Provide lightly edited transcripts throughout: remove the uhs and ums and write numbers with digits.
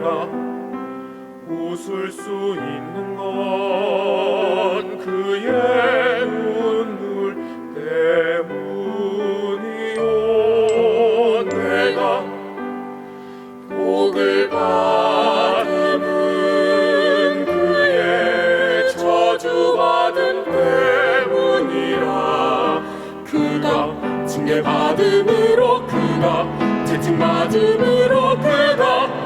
내가 웃을 수 있는 건 그의 눈물 때문이요. 내가 복을 받음은 그의 저주받은 때문이라. 그가 징계받음으로, 그가 채찍맞음으로, 그가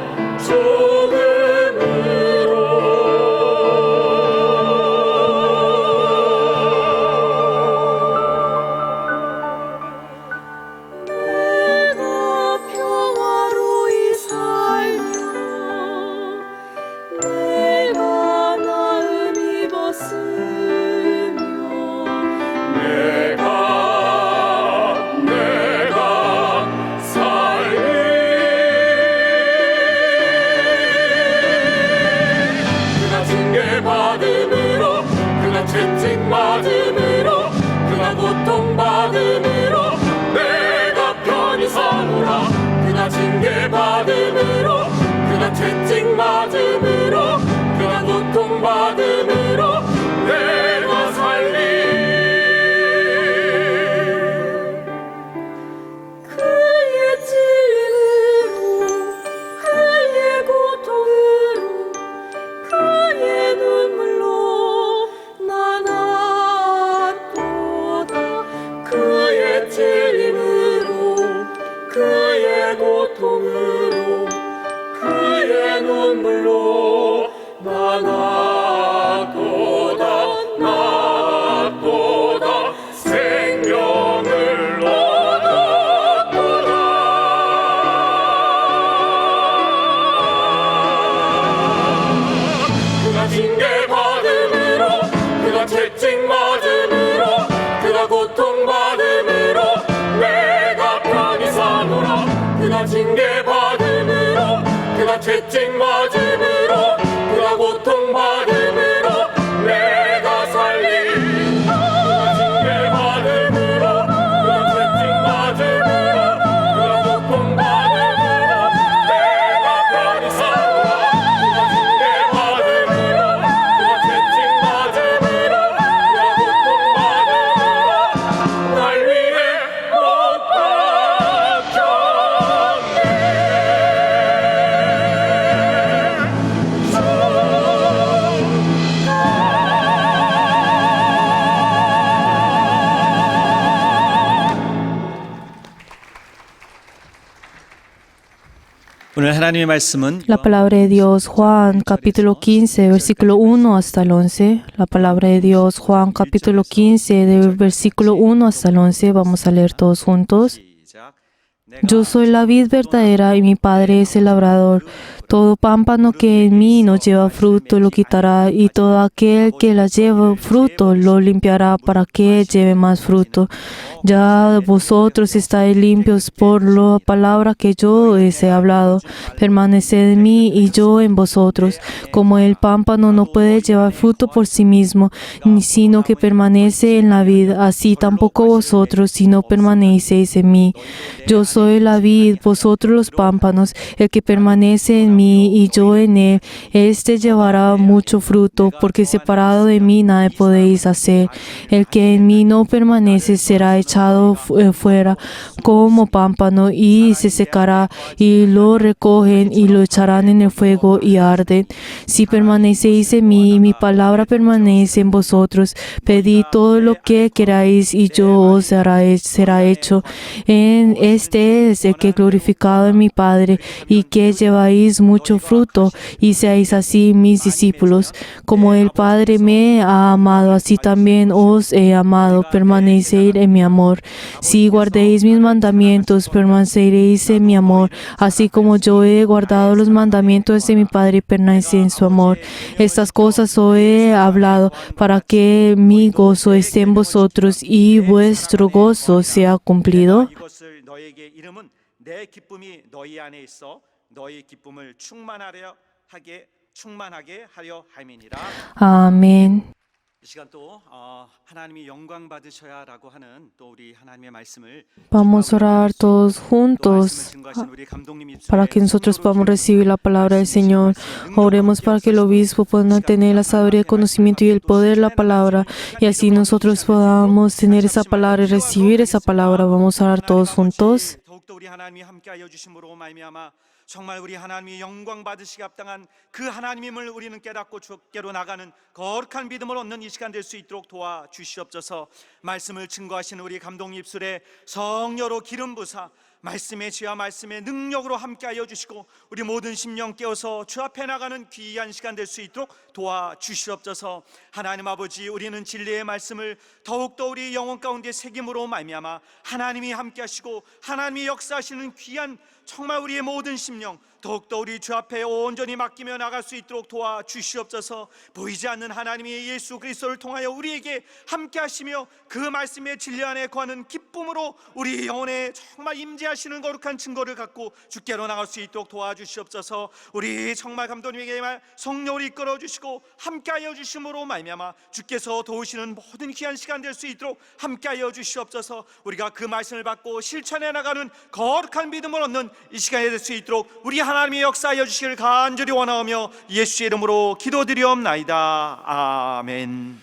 채찍맞음으로, 그가 고통받음으로 내가 편히 서노라. 그가 징계받음으로, 그가 채찍맞음으로, 그가 고통받음으로 내가 살리. 그의 찔림으로, 그의 고통으로, 그의 눈물로 그의 찔림으로, 그의 고통으로, 그의 눈물로 나 낫도다 생명을 얻었도다. 그가 징계받음으로, 그가 채찍맞음으로, 그가 고통받음으로 내가 편히 사노라. 그가 징계받음으로, 그가 채찍맞음으로, 그가 고통받음으로 내가 살리. 그가 징계받음으로, 그가 채찍맞음으로, 그가 고통받음으로 내가 편히 사노라. 그가 징계받음으로, 그가 채찍맞음으로, 그가 고통받음으로 날 위해 못 박혔네. 오늘 하나님의 말씀은 La palabra de Dios, Juan capítulo 15, versículo 1 hasta el 11. La palabra de Dios, Juan capítulo 15, del versículo 1 hasta el 11. Vamos a leer todos juntos. Yo soy la vid verdadera y mi Padre es el labrador. Todo pámpano que en mí no lleva fruto lo quitará, y todo aquel que la lleva fruto lo limpiará para que lleve más fruto. Ya vosotros estáis limpios por la palabra que yo os he hablado. Permaneced en mí y yo en vosotros. Como el pámpano no puede llevar fruto por sí mismo, sino que permanece en la vid, así tampoco vosotros, si no permanecéis en mí. Yo soy la vid, vosotros los pámpanos. El que permanece en mí y yo en él, éste llevará mucho fruto, porque separado de mí nada podéis hacer. El que en mí no permanece será echado fuera como pámpano y se secará, y lo recogen y lo echarán en el fuego y arden. Si permanecéis en mí y mi palabra permanece en vosotros, pedid todo lo que queráis y yo os será hecho. En este es el que glorificado en mi Padre, y que lleváis mucho fruto y seáis así mis discípulos. Como el Padre me ha amado, así también os he amado. Permaneced en mi amor. Si guardéis mis mandamientos, permaneceréis en mi amor, así como yo he guardado los mandamientos de mi Padre y permanece en su amor. Estas cosas os he hablado para que mi gozo esté en vosotros y vuestro gozo sea cumplido. 이것을 너에게 이름은 내 기쁨이 너희 안에 있어 너희 기쁨을 충만하게 하려 함이니라. Amén. 이 시간 또 하나님이 영광 받으셔야라고 하는 또 우리 하나님의 말씀을 Vamos a orar todos juntos para que nosotros podamos recibir la palabra del Señor. Oremos para que el obispo pueda tener la sabiduría, el conocimiento y el poder de la palabra, y así nosotros podamos tener esa palabra y recibir esa palabra. Vamos a orar todos juntos. 더욱더 우리 하나님이 함께하여 주심으로 말미암아 정말 우리 하나님이 영광 받으시기 합당한 그 하나님임을 우리는 깨닫고 주께로 나가는 거룩한 믿음을 얻는 이 시간 될 수 있도록 도와주시옵소서. 말씀을 증거하시는 우리 감독님 입술에 성녀로 기름 부사 말씀의 지혜와 말씀의 능력으로 함께하여 주시고 우리 모든 심령 깨어서 주 앞에 나가는 귀한 시간 될 수 있도록 도와주시옵소서. 하나님 아버지, 우리는 진리의 말씀을 더욱더 우리 영혼 가운데 새김으로 말미암아 하나님이 함께하시고 하나님이 역사하시는 귀한 정말 우리의 모든 심령 더욱더 우리 주 앞에 온전히 맡기며 나갈 수 있도록 도와주시옵소서. 보이지 않는 하나님의 예수 그리스도를 통하여 우리에게 함께 하시며 그 말씀의 진리 안에 거하는 기쁨으로 우리 영혼에 정말 임재하시는 거룩한 증거를 갖고 주께로 나갈 수 있도록 도와주시옵소서. 우리 정말 감독님에게 성령을 이끌어 주시고 함께 하여 주심으로 말미암아 주께서 도우시는 모든 귀한 시간 될 수 있도록 함께 하여 주시옵소서. 우리가 그 말씀을 받고 실천해 나가는 거룩한 믿음을 얻는 이 시간이 될 수 있도록 우리 하나님의 역사하여 주시기를 간절히 원하오며 예수의 이름으로 기도드리옵나이다. 아멘.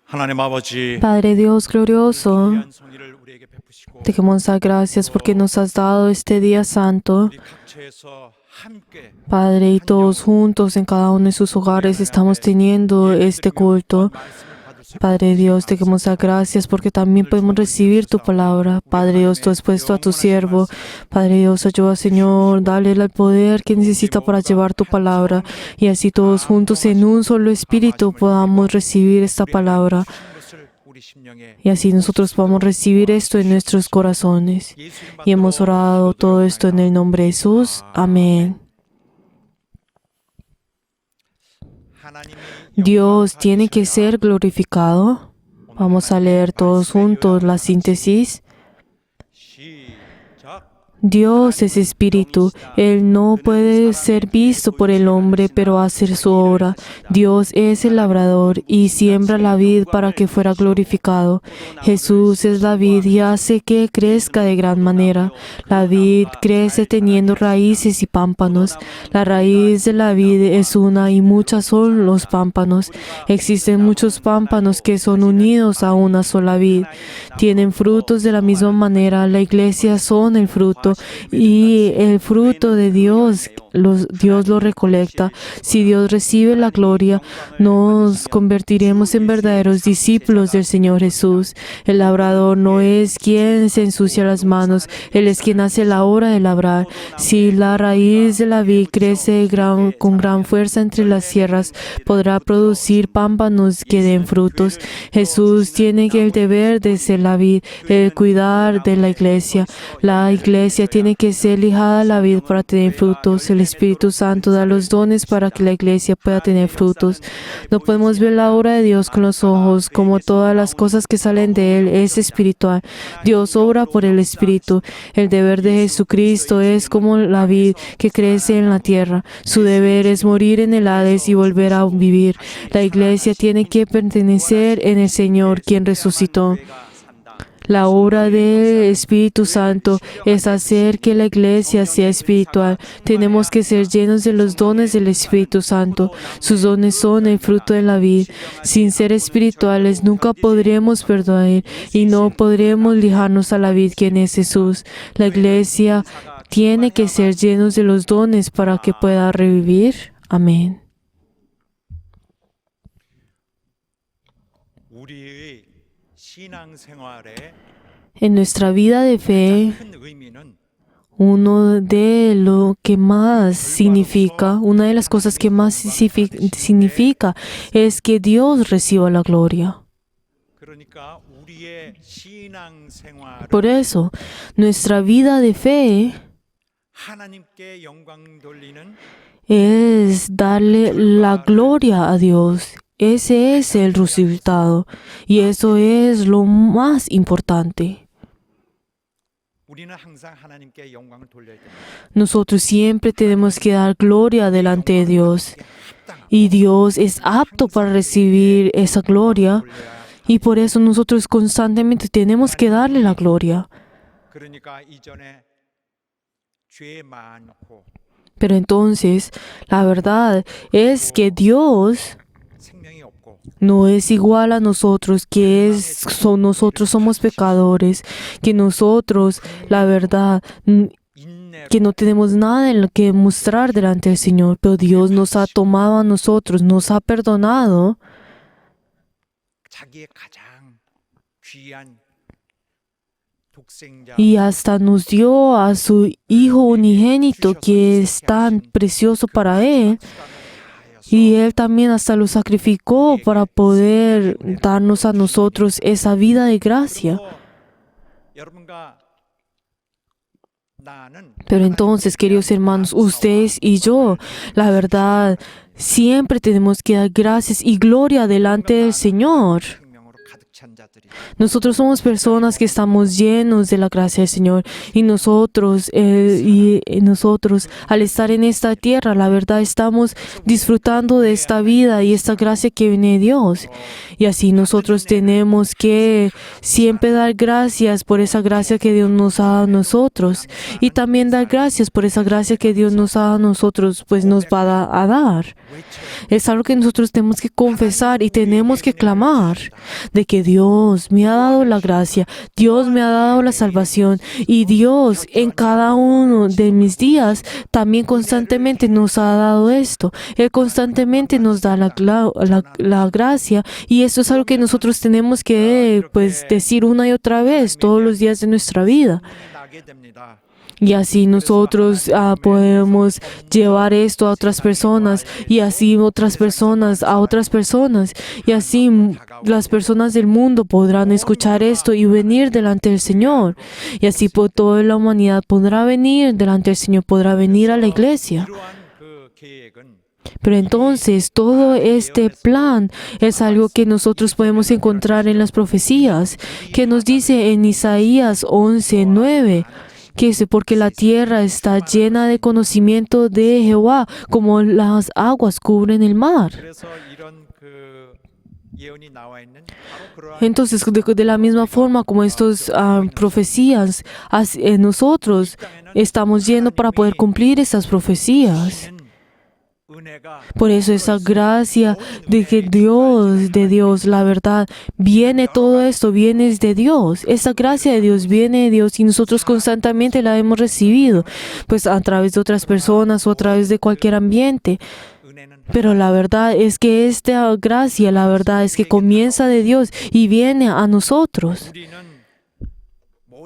하나님 아버지, Padre Dios glorioso, 귀한 성의를 우리에게 베푸시고 te queremos dar gracias porque nos has dado este día santo. 우리 각처에서 함께 Padre, y todos juntos en cada uno de sus hogares estamos teniendo este culto. 말씀을 받을 수 Padre Dios, te queremos dar gracias porque también podemos recibir tu palabra. Padre Dios, tú has puesto a tu siervo. Padre Dios, ayuda, Señor, dale el poder que necesita para llevar tu palabra. Y así todos juntos en un solo espíritu podamos recibir esta palabra. 것을 우리 심령에 Y así nosotros podamos recibir esto en nuestros corazones. 예수 이름 Y hemos orado todo esto en el nombre de Jesús. Amén. 하나님이 Dios tiene que ser glorificado. Vamos a leer todos juntos la síntesis. 시작. Dios es espíritu. Él no puede ser visto por el hombre, pero hacer su obra. Dios es el labrador y siembra la vid para que fuera glorificado. Jesús es la vid y hace que crezca de gran manera. La vid crece teniendo raíces y pámpanos. La raíz de la vid es una y muchas son los pámpanos. Existen muchos pámpanos que son unidos a una sola vid. Tienen frutos de la misma manera. La iglesia son el fruto. Y el fruto de Dios, Dios lo recolecta. Si Dios recibe la gloria, nos convertiremos en verdaderos discípulos del Señor Jesús. El labrador no es quien se ensucia las manos, Él es quien hace la obra de labrar. Si la raíz de la vid crece con gran fuerza entre las sierras, podrá producir pámpanos que den frutos. Jesús tiene el deber de ser la vid, el cuidar de la iglesia. La iglesia tiene que ser lijada a la vid para tener frutos. El Espíritu Santo da los dones para que la iglesia pueda tener frutos. No podemos ver la obra de Dios con los ojos, como todas las cosas que salen de Él es espiritual. Dios obra por el Espíritu. El deber de Jesucristo es como la vid que crece en la tierra. Su deber es morir en el Hades y volver a vivir. La iglesia tiene que pertenecer en el Señor, quien resucitó. La obra del Espíritu Santo es hacer que la iglesia sea espiritual. Tenemos que ser llenos de los dones del Espíritu Santo. Sus dones son el fruto de la vid. Sin ser espirituales nunca podremos perdonar y no podremos lijarnos a la vid, quien es Jesús. La iglesia tiene que ser llenos de los dones para que pueda revivir. Amén. 우리의 신앙생활에 En nuestra vida de fe, 큰 의미는 uno de lo que más significa, una de las cosas que más significa es que Dios reciba la gloria. 그러니까 우리의 신앙생활 Por eso, nuestra vida de fe 하나님께 영광 돌리는 es darle la gloria a Dios. Ese es el resultado y eso es lo más importante. 우리는 항상 하나님께 영광을 돌려야 됩니다. Nosotros siempre tenemos que dar gloria delante de Dios. y Dios es apto para recibir esa gloria. Y por eso nosotros constantemente tenemos que darle la gloria. 그러니까 이전에 죄 많고 Pero entonces, la verdad es que Dios 생명이 없고 no es igual a nosotros, nosotros somos pecadores, que nosotros, la verdad, 인내로 que no tenemos nada en lo que mostrar delante del Señor, pero Dios nos ha tomado a nosotros, nos ha perdonado 자기의 가장 귀한 독생자 y hasta nos dio a su Hijo unigénito que es tan precioso para Él. Y Él también hasta lo sacrificó para poder darnos a nosotros esa vida de gracia. 여러분과 나는 Pero entonces, queridos hermanos, ustedes y yo, la verdad, siempre tenemos que dar gracias y gloria delante del Señor. 생명으로 가득 찬 자들이 Nosotros somos personas que estamos llenos de la gracia del Señor y nosotros, al estar en esta tierra, la verdad estamos disfrutando de esta vida y esta gracia que viene de Dios. Y así nosotros tenemos que siempre dar gracias por esa gracia que Dios nos ha dado a nosotros y también dar gracias por esa gracia que Dios nos ha dado a nosotros, pues nos va a dar. Es algo que nosotros tenemos que confesar y tenemos que clamar de que Dios me ha dado la gracia, Dios me ha dado la salvación y Dios en cada uno de mis días también constantemente nos ha dado esto. Él constantemente nos da la gracia y eso es algo que nosotros tenemos que pues decir una y otra vez todos los días de nuestra vida. 나게 됩니다. Y así nosotros podemos llevar esto a otras personas y así otras personas a otras personas y así las personas del mundo podrán escuchar esto y venir delante del Señor y así toda la humanidad podrá venir delante del Señor, podrá venir a la iglesia. 이러한 그 계획은 Pero entonces todo este plan es algo que nosotros podemos encontrar en las profecías, que nos dice en Isaías 11:9. Que dice, porque la tierra está llena de conocimiento de Jehová, como las aguas cubren el mar. 그래서 이런 그 예언이 나와 있는 바로 그러한 Entonces, de la misma forma como estas profecías, nosotros estamos yendo para poder cumplir estas profecías. 은혜가 Por eso esa gracia de Dios, la verdad, viene todo esto, viene de Dios. Esa gracia de Dios viene de Dios y nosotros constantemente la hemos recibido, pues a través de otras personas o a través de cualquier ambiente. 은혜는 Pero la verdad es que esta gracia, la verdad es que comienza de Dios y viene a nosotros. 우리는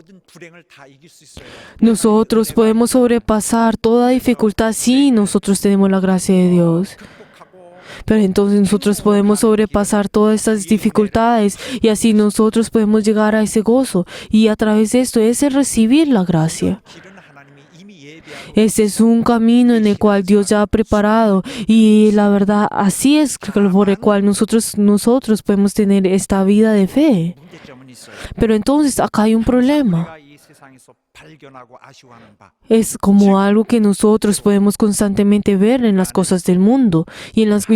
모든 불행을 다 이길 수 있어요. Nosotros podemos sobrepasar toda dificultad si nosotros tenemos la gracia de Dios. 극복하고 Pero entonces nosotros podemos sobrepasar todas estas dificultades y así nosotros podemos llegar a ese gozo. Y a través de esto es el recibir la gracia. 길은 하나님이 이미 예비하고 Ese es un camino en el cual Dios ya ha preparado y la verdad así es por el cual nosotros podemos tener esta vida de fe. 문제점은 있어요. Pero entonces acá hay un problema. 우리가 이 세상에서 발견하고 아쉬워하는 바 Es como algo que nosotros podemos constantemente ver en las cosas del mundo y en las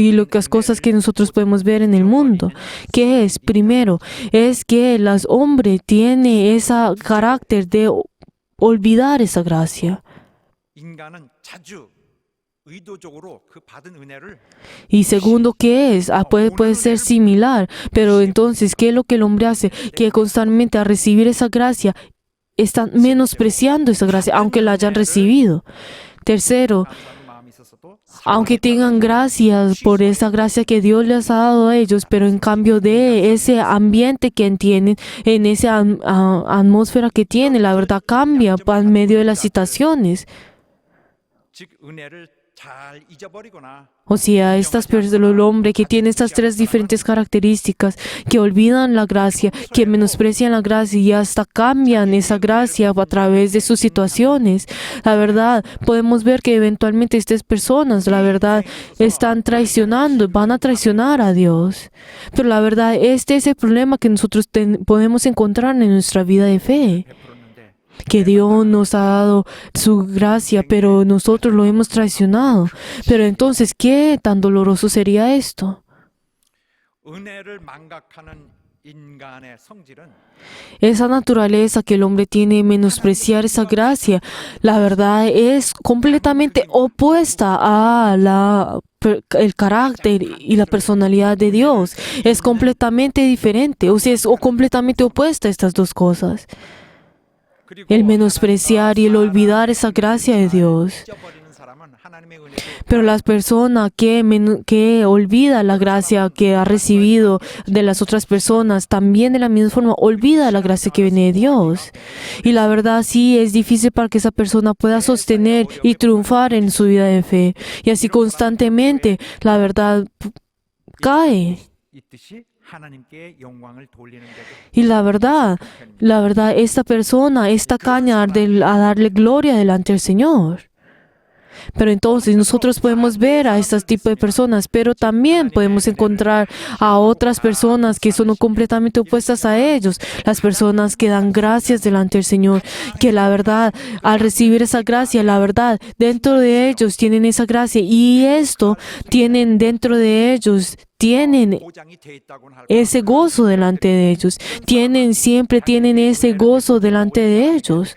cosas que nosotros podemos ver en el mundo. ¿Qué es? Primero, es que el hombre tiene ese carácter de olvidar esa gracia. 인간은 자주 의도적으로 그 받은 은혜를 Y segundo, ¿qué es? Puede ser similar, pero entonces, ¿qué es lo que el hombre hace? Que constantemente al recibir esa gracia, están menospreciando esa gracia, aunque la hayan recibido. Tercero, 감사하는 마음이 있었어도 aunque tengan gracias por esa gracia que Dios les ha dado a ellos, pero en cambio de ese ambiente que tienen, en esa atmósfera que tienen, la verdad cambia en medio de las situaciones. 즉 은혜를 잘 잊어버리거나 O sea, el hombre que tiene estas tres diferentes características, que olvidan la gracia, que menosprecian la gracia y hasta cambian esa gracia a través de sus situaciones. La verdad, podemos ver que eventualmente estas personas, la verdad, están traicionando, van a traicionar a Dios. Pero la verdad, este es el problema que nosotros podemos encontrar en nuestra vida de fe. 베풀었는데 que Dios nos ha dado su gracia, pero nosotros lo hemos traicionado. Pero entonces, ¿qué tan doloroso sería esto? 은혜를 망각하는 인간의 성질은 Esa naturaleza que el hombre tiene de menospreciar esa gracia, la verdad es completamente opuesta a el carácter y la personalidad de Dios. Es completamente diferente, o sea, es completamente opuesta a estas dos cosas. El menospreciar y el olvidar esa gracia de Dios. 잊어버리는 사람은 하나님의 은혜를 Pero las personas que olvida la gracia que ha recibido de las otras personas, también de la misma forma olvida la gracia que viene de Dios. Y la verdad sí es difícil para que esa persona pueda sostener y triunfar en su vida de fe. Y así constantemente la verdad cae. 있듯이 하나님께 영광을 돌리는 데도 Y la verdad, esta persona está caña a darle gloria delante del Señor. Pero entonces nosotros podemos ver a este tipo de personas, pero también podemos encontrar a otras personas que son completamente opuestas a ellos. Las personas que dan gracias delante del Señor, que la verdad, al recibir esa gracia, la verdad, dentro de ellos tienen esa gracia y esto tienen dentro de ellos, tienen 보장이 돼 있다고는 할 ese gozo delante de ellos. Siempre tienen ese gozo delante de ellos.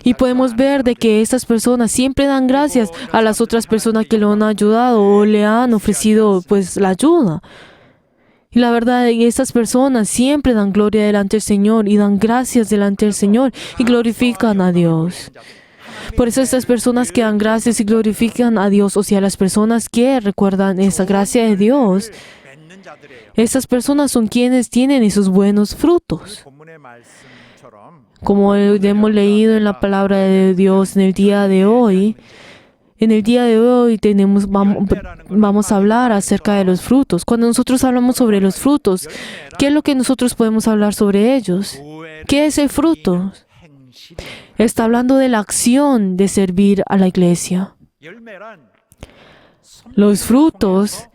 Y podemos ver de que estas personas siempre dan gracias a las otras personas que lo han ayudado o le han ofrecido pues la ayuda. Y la verdad, estas personas siempre dan gloria delante del Señor y dan gracias delante del Señor y glorifican a Dios. Por eso estas personas que dan gracias y glorifican a Dios, o sea, las personas que recuerdan esa gracia de Dios, 맺는 자들이에요. estas personas son quienes tienen esos buenos frutos. 본문의 말씀처럼 Como hemos leído en la palabra de Dios en el día de hoy, vamos a hablar acerca de los frutos. Cuando nosotros hablamos sobre los frutos, ¿qué es lo que nosotros podemos hablar sobre ellos? ¿Qué es el fruto? 행실이 Está hablando de la acción de servir a la iglesia. 열매란 Los frutos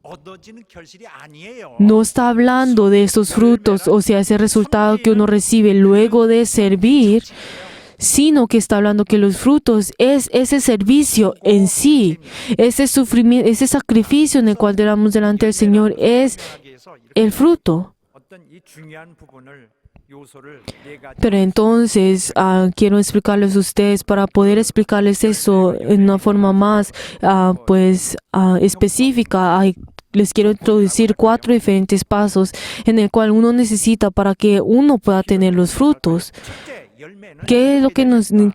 얻어지는 결실이 아니에요. no está hablando de esos frutos, o sea, ese resultado que uno recibe luego de servir, sino que está hablando que los frutos es ese servicio en sí, ese sufrimiento, ese sacrificio en el cual damos delante del Señor es el fruto. 어떤 이 중요한 부분을 요소를 네 가지 Pero entonces quiero explicarles a ustedes, para poder explicarles eso en una forma más específica. Les quiero introducir 4 diferentes pasos en el cual uno necesita para que uno pueda tener los frutos. 첫째 열매는 ¿Qué es lo que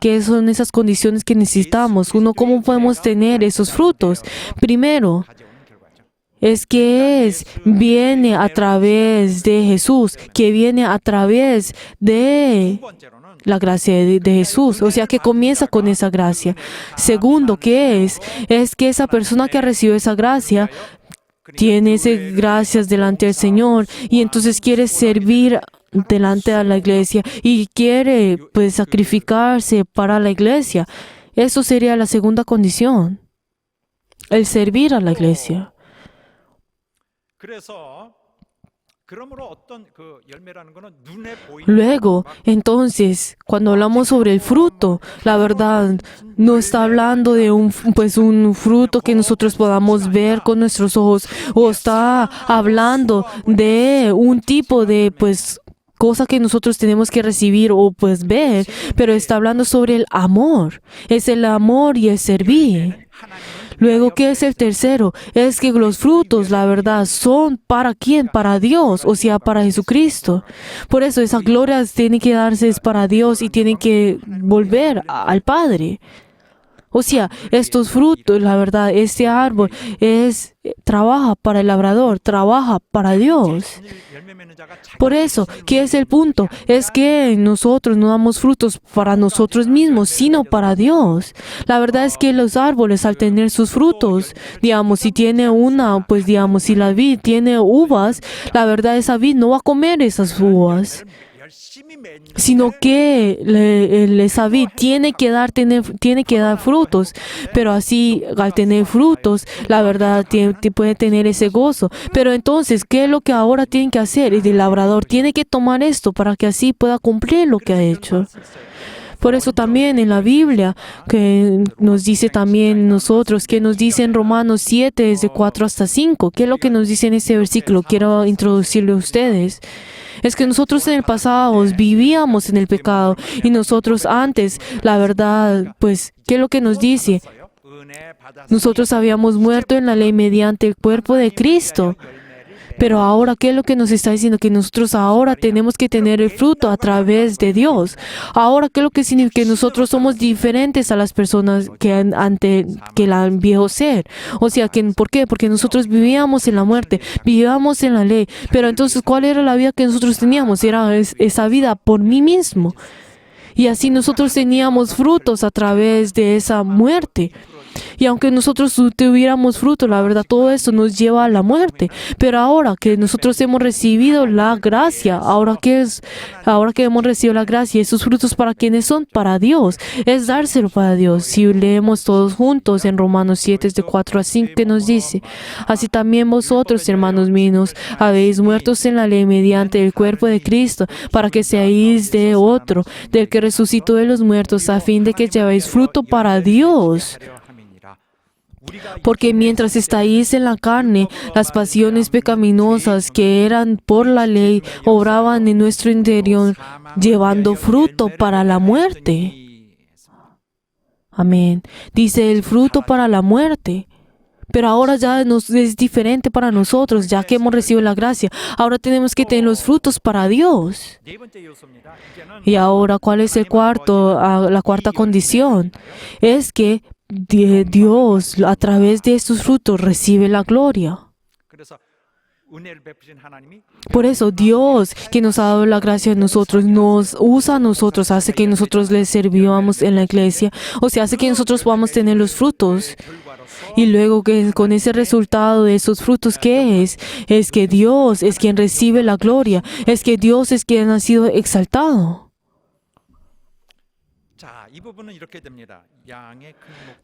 qué son esas condiciones que necesitamos? ¿Cómo podemos tener esos frutos? Primero, 가져오는 결과죠. viene a través de Jesús, que viene a través de 두 번째로는 la gracia de Jesús, o sea que comienza con esa gracia. Segundo, ¿qué es? Es que esa persona que recibió esa gracia tiene ese gracias delante del Señor y entonces quiere servir delante de la iglesia y quiere pues sacrificarse para la iglesia. Eso sería la segunda condición, el servir a la iglesia. 그래서 그러므로 어떤 그 열매라는 거는 눈에 보이는 Luego, entonces, cuando hablamos sobre el fruto, la verdad no está hablando de un fruto que nosotros podamos ver con nuestros ojos, o está hablando de un tipo de cosa que nosotros tenemos que recibir o ver, pero está hablando sobre el amor. Es el amor y el servir. Luego, ¿qué es el tercero? Es que los frutos, la verdad, son ¿para quién? Para Dios, o sea, para Jesucristo. Por eso esa gloria tiene que darse para Dios y tiene que volver al Padre. O sea, estos frutos, la verdad, este árbol trabaja para el labrador, trabaja para Dios. 열매 맺는 자가 자기 Por eso, ¿qué es el punto? Es que nosotros no damos frutos para nosotros mismos, sino para Dios. La verdad es que los árboles, al tener sus frutos, digamos, si tiene si la vid tiene uvas, la verdad esa vid no va a comer esas uvas. sino que esa vid tiene que dar frutos, pero así al tener frutos, la verdad puede tener ese gozo. Pero entonces, ¿qué es lo que ahora tienen que hacer? El labrador tiene que tomar esto para que así pueda cumplir lo que ha hecho. Por eso también en la Biblia, que nos dice también nosotros, que nos dice en Romanos 7, desde 4 hasta 5, ¿qué es lo que nos dice en ese versículo? Quiero introducirle a ustedes. Es que nosotros en el pasado vivíamos en el pecado y nosotros antes, la verdad, pues, ¿qué es lo que nos dice? Nosotros habíamos muerto en la ley mediante el cuerpo de Cristo. Pero ahora, ¿qué es lo que nos está diciendo? Que nosotros ahora tenemos que tener el fruto a través de Dios. Ahora, ¿qué es lo que significa? Que nosotros somos diferentes a las personas que que el viejo ser. O sea, ¿por qué? Porque nosotros vivíamos en la muerte, vivíamos en la ley. Pero entonces, ¿cuál era la vida que nosotros teníamos? Era esa vida por mí mismo. Y así nosotros teníamos frutos a través de esa muerte. Y aunque nosotros tuviéramos fruto, la verdad, todo eso nos lleva a la muerte. Pero ahora que nosotros hemos recibido la gracia, ahora que hemos recibido la gracia, esos frutos ¿para quiénes son? Para Dios. Es dárselo para Dios. Si leemos todos juntos en Romanos 7, de 4 a 5, que nos dice: así también vosotros, hermanos míos, habéis muertos en la ley mediante el cuerpo de Cristo, para que seáis de otro, del que resucitó de los muertos, a fin de que llevéis fruto para Dios. Porque mientras estáis en la carne, las pasiones pecaminosas que eran por la ley obraban en nuestro interior, llevando fruto para la muerte. Amén. Dice el fruto para la muerte. Pero ahora ya es diferente para nosotros, ya que hemos recibido la gracia. Ahora tenemos que tener los frutos para Dios. Y ahora, ¿cuál es la cuarta condición? Es que Dios, a través de estos frutos, recibe la gloria. Por eso Dios, que nos ha dado la gracia a nosotros, nos usa a nosotros, hace que nosotros le servamos en la iglesia, o sea, hace que nosotros podamos tener los frutos. Y luego que con ese resultado de esos frutos, ¿qué es? Es que Dios es quien recibe la gloria, es que Dios es quien ha sido exaltado.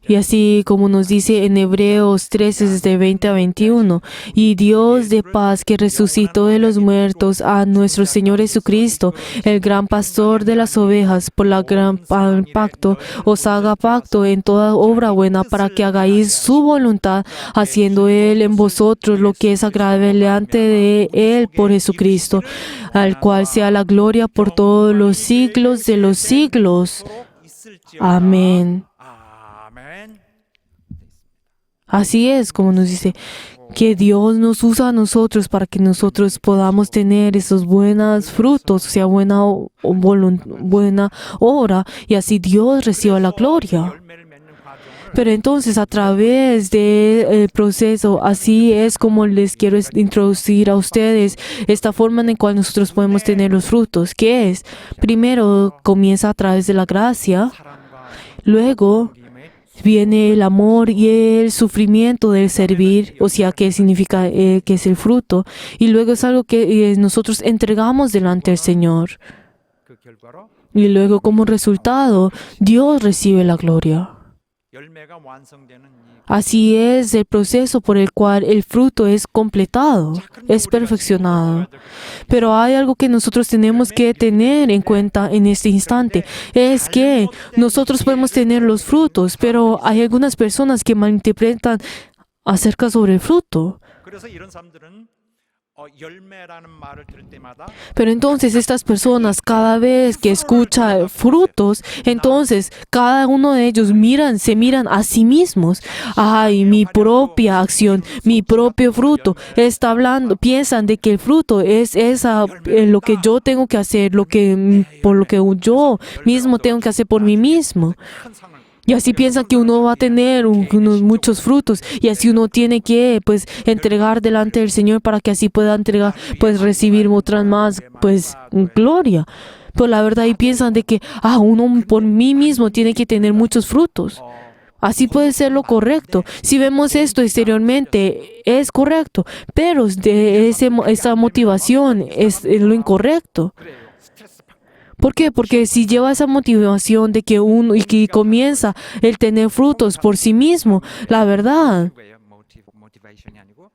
Y así como nos dice en Hebreos 13, desde 20 a 21, y Dios de paz que resucitó de los muertos a nuestro Señor Jesucristo, el gran pastor de las ovejas, por la gran pacto, os haga pacto en toda obra buena para que hagáis su voluntad, haciendo Él en vosotros lo que es agradable delante de Él por Jesucristo, al cual sea la gloria por todos los siglos de los siglos. Amén. Así es como nos dice que Dios nos usa a nosotros para que nosotros podamos tener esos buenos frutos, o sea, buena obra, y así Dios reciba la gloria. Pero entonces, a través del proceso, así es como les quiero introducir a ustedes esta forma en la cual nosotros podemos tener los frutos, que es, primero, comienza a través de la gracia, luego viene el amor y el sufrimiento del servir, o sea, ¿qué significa que es el fruto? Y luego es algo que nosotros entregamos delante del Señor. Y luego, como resultado, Dios recibe la gloria. Así es el proceso por el cual el fruto es completado, es perfeccionado. Pero hay algo que nosotros tenemos que tener en cuenta en este instante. Es que nosotros podemos tener los frutos, pero hay algunas personas que malinterpretan acerca sobre el fruto. Pero entonces estas personas, cada vez que escuchan frutos, entonces cada uno de ellos se miran a sí mismos. Ay, mi propia acción, mi propio fruto. Está hablando, piensan de que el fruto es lo que yo tengo que hacer, por lo que yo mismo tengo que hacer por mí mismo. Y así piensan que uno va a tener muchos frutos, y así uno tiene que entregar delante del Señor para que así pueda recibir otras más gloria. Pero la verdad, y piensan de que uno por mí mismo tiene que tener muchos frutos. Así puede ser lo correcto. Si vemos esto exteriormente, es correcto, pero esa motivación es lo incorrecto. ¿Por qué? Porque si lleva esa motivación de que uno y que comienza el tener frutos por sí mismo, la verdad, 거예요. 모티베이션이 아니고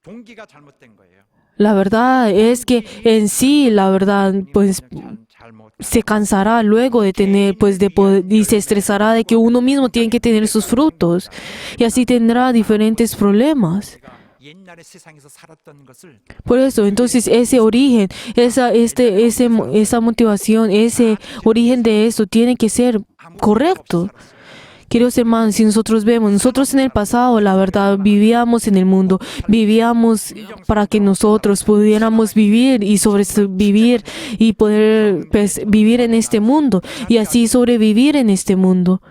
동기가 잘못된 거예요. la verdad es que en sí, la verdad, pues 잘못 se cansará luego de tener, pues de poder, y se estresará de que uno mismo tiene que tener sus frutos y así tendrá diferentes problemas. 옛날의 세상에서 살았던 것을 Por eso, entonces ese origen, esa motivación, ese origen de eso tiene que ser correcto. Queridos hermanos, si nosotros vemos, nosotros en el pasado, la verdad, vivíamos en el mundo, vivíamos para que nosotros pudiéramos vivir y sobrevivir y poder pues, vivir en este mundo y así sobrevivir en este mundo.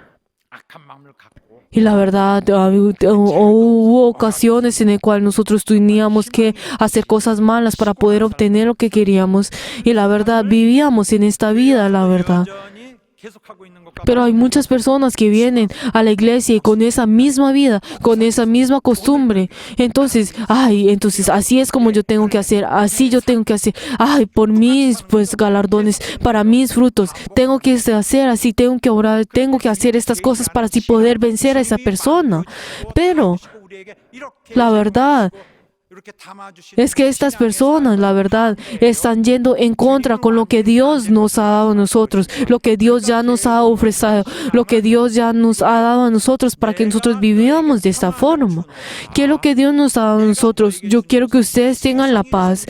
악한 마음을 갖고 Y la verdad, hubo ocasiones en las cuales nosotros teníamos que hacer cosas malas para poder obtener lo que queríamos. Y la verdad, vivíamos en esta vida, la verdad. 여전히 계속하고 있는 것과 Pero hay muchas personas que vienen a la iglesia y con esa misma vida, con esa misma costumbre. Entonces, entonces así es como yo tengo que hacer, así yo tengo que hacer. Por mis pues galardones, para mis frutos, tengo que hacer así, tengo que orar, tengo que hacer estas cosas para así poder vencer a esa persona. Pero 우리에게 이렇게 la verdad 이렇게 담아주신 es que estas personas, la verdad, están yendo en contra con lo que Dios nos ha dado a nosotros, lo que Dios ya nos ha ofrecido, lo que Dios ya nos ha dado a nosotros para que nosotros vivamos de esta forma. ¿Qué es lo que Dios nos ha dado a nosotros? Yo quiero que ustedes tengan la paz.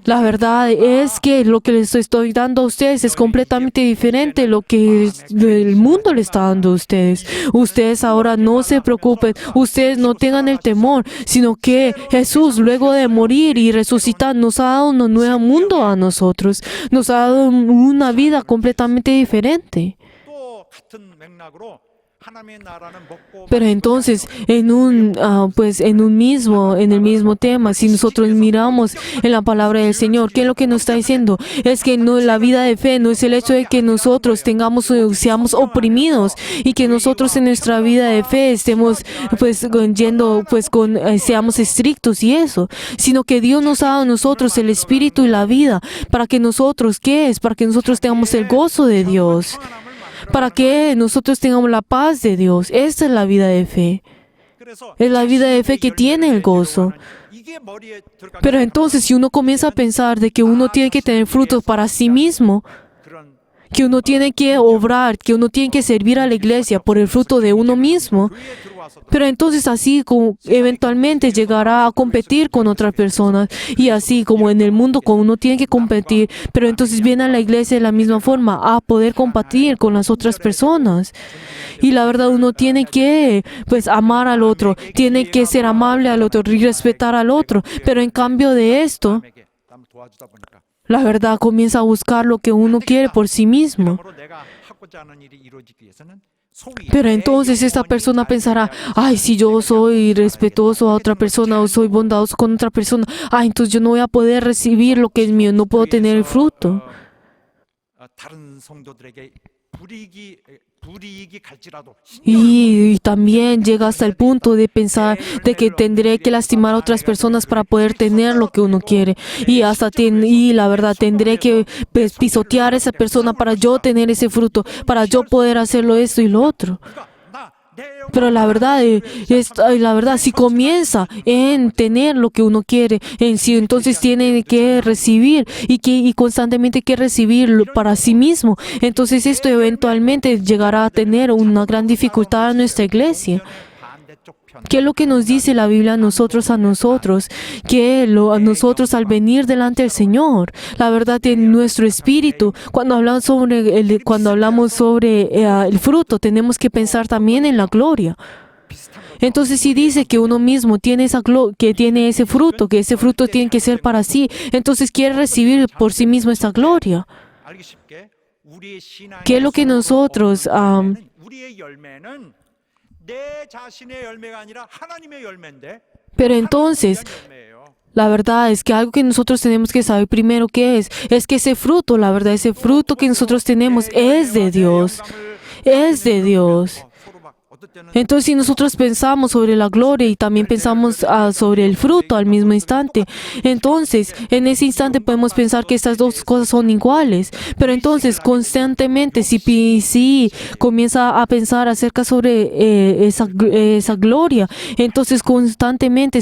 La verdad es que lo que les estoy dando a ustedes es completamente diferente de lo que el mundo le está dando a ustedes. Ustedes ahora no se preocupen, ustedes no tengan el temor, sino que Jesús, luego de morir y resucitar, nos ha dado un nuevo mundo a nosotros. Nos ha dado una vida completamente diferente. 또 같은 맥락으로 하나님의 나라는 먹고 Pero entonces, en el mismo tema, si nosotros miramos en la palabra del Señor, ¿qué es lo que nos está diciendo? Es que no, la vida de fe no es el hecho de que nosotros seamos oprimidos y que nosotros en nuestra vida de fe estemos seamos estrictos y eso, sino que Dios nos ha dado a nosotros el Espíritu y la vida para que nosotros, ¿qué es? Para que nosotros tengamos el gozo de Dios. Para que nosotros tengamos la paz de Dios. Esta es la vida de fe. Es la vida de fe que tiene el gozo. 이게 머리에 들어가면 Pero entonces, si uno comienza a pensar de que uno tiene que tener frutos para sí mismo, 그런 que uno tiene que obrar, que uno tiene que servir a la iglesia por el fruto de uno mismo, 교회에 들어와서 pero entonces así como eventualmente llegará a competir con otras personas y así como en el mundo como uno tiene que competir, pero entonces viene a la iglesia de la misma forma a poder competir con las otras personas. Y la verdad uno tiene que pues amar al otro, tiene que ser amable al otro y respetar al otro, pero en cambio de esto, 남에게 남 도와주다 보니까 la verdad comienza a buscar lo que uno quiere por sí mismo. 그러므로 내가 하고자 하는 일이 이루어지기 위해서는 소위 Pero entonces esta persona pensará, si yo soy respetuoso a otra persona o soy bondadoso con otra persona, entonces yo no voy a poder recibir lo que es mío, no puedo tener el fruto. 다른 성도들에게 불이익이 갈지라도 Y también llega hasta el punto de pensar de que tendré que lastimar a otras personas para poder tener lo que uno quiere. Y la verdad, tendré que pues, pisotear a esa persona para yo tener ese fruto, para yo poder hacerlo esto y lo otro. Pero la verdad, si comienza en tener lo que uno quiere en sí, entonces tiene que recibir y constantemente que recibirlo para sí mismo. Entonces esto eventualmente llegará a tener una gran dificultad en nuestra iglesia. ¿Qué es lo que nos dice la Biblia a nosotros? Que a nosotros al venir delante del Señor, la verdad en nuestro espíritu, cuando hablamos sobre el fruto, tenemos que pensar también en la gloria. Entonces si dice que uno mismo tiene que tiene ese fruto, que ese fruto tiene que ser para sí, entonces quiere recibir por sí mismo esta gloria. 알기 쉽게 우리의 신앙의 ¿Qué es lo que nosotros 우리의 열매는 내 자신의 열매가 아니라 하나님의 열매인데 pero entonces 열매예요. la verdad es que algo que nosotros tenemos que saber primero que es que ese fruto, la verdad, ese fruto que nosotros tenemos es de Dios. Es de Dios. 서로 막 Entonces, si nosotros pensamos sobre la gloria y también pensamos sobre el fruto al mismo instante, entonces en ese instante podemos pensar que estas dos cosas son iguales. Pero entonces, constantemente, si comienza a pensar acerca sobre esa gloria, entonces constantemente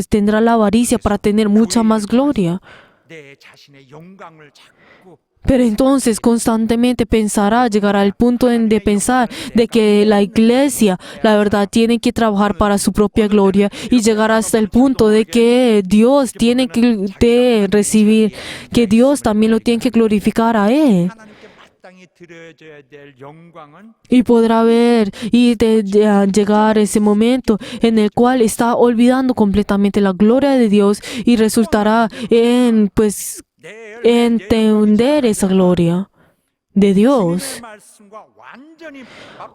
tendrá la avaricia para tener mucha más gloria. 내 자신의 영광을 자꾸 Pero entonces constantemente llegará al punto de pensar de que la iglesia, la verdad, tiene que trabajar para su propia gloria y llegar hasta el punto de que Dios tiene que recibir, que Dios también lo tiene que glorificar a Él. 하나님께 마땅히 드려져야 될 영광은 Y podrá ver llegar ese momento en el cual está olvidando completamente la gloria de Dios y resultará en entender esa gloria de Dios. 주님의 말씀과 완전히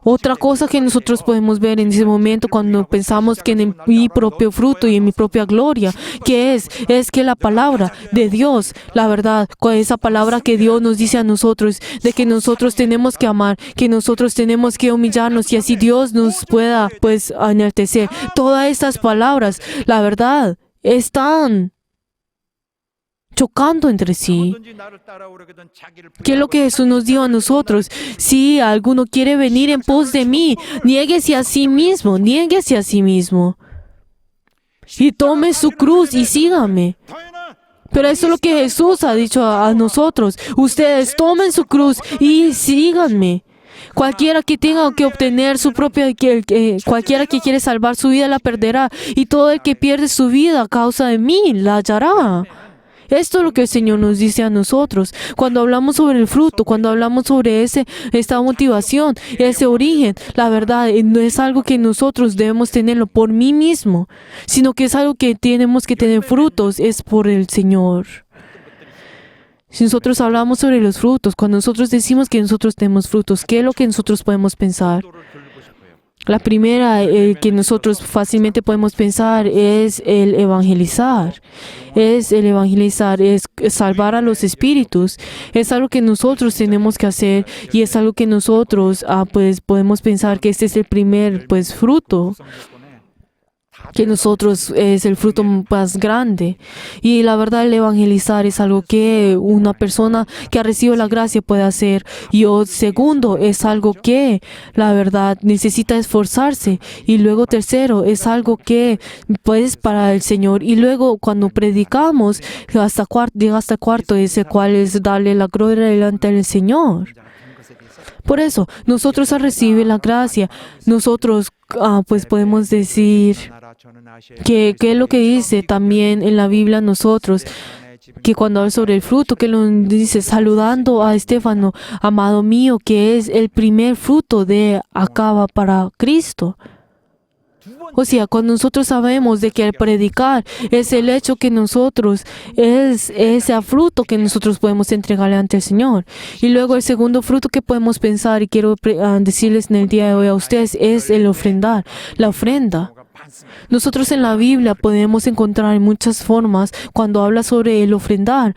Otra cosa que nosotros podemos ver en ese momento cuando pensamos que en mi propio fruto y en mi propia gloria, que es que la palabra de Dios, la verdad, con esa palabra que Dios nos dice a nosotros, de que nosotros tenemos que amar, que nosotros tenemos que humillarnos y así Dios nos pueda enaltecer. Todas estas palabras, la verdad, están chocando entre sí. 누구든지 나를 따라오려거든 자기를 ¿Qué es lo que Jesús nos dijo a nosotros? Si alguno quiere venir en pos de mí, niéguese a sí mismo, niéguese a sí mismo. Y tome su cruz y sígame. 더해나 Pero eso es lo que Jesús ha dicho a nosotros. Ustedes tomen su cruz y síganme. Cualquiera que tenga que obtener su propia, cualquiera que quiere salvar su vida la perderá. Y todo el que pierde su vida a causa de mí la hallará. Esto es lo que el Señor nos dice a nosotros. Cuando hablamos sobre el fruto, cuando hablamos sobre esta motivación, ese origen, la verdad, no es algo que nosotros debemos tenerlo por mí mismo, sino que es algo que tenemos que tener frutos, es por el Señor. Si nosotros hablamos sobre los frutos, cuando nosotros decimos que nosotros tenemos frutos, ¿qué es lo que nosotros podemos pensar? 도를 돌보실 거예요. La primera que nosotros fácilmente podemos pensar es el evangelizar. Es el evangelizar, es salvar a los espíritus. Es algo que nosotros tenemos que hacer y es algo que nosotros podemos pensar que este es el primer fruto. Que nosotros es el fruto más grande. Y la verdad, el evangelizar es algo que una persona que ha recibido la gracia puede hacer. Y segundo, es algo que la verdad necesita esforzarse. Y luego tercero, es algo que pues para el Señor. Y luego cuando predicamos, llega hasta el cuarto, ese cual es darle la gloria delante del Señor. Por eso, nosotros al recibir la gracia, nosotros podemos decir que es lo que dice también en la Biblia nosotros, que cuando habla sobre el fruto, que lo dice saludando a Estéfano, amado mío, que es el primer fruto de Acaba para Cristo. O sea, cuando nosotros sabemos de que el predicar es el hecho que nosotros, es ese fruto que nosotros podemos entregarle ante el Señor. Y luego el segundo fruto que podemos pensar, y quiero decirles en el día de hoy a ustedes, es el ofrendar, la ofrenda. Nosotros en la Biblia podemos encontrar muchas formas cuando habla sobre el ofrendar,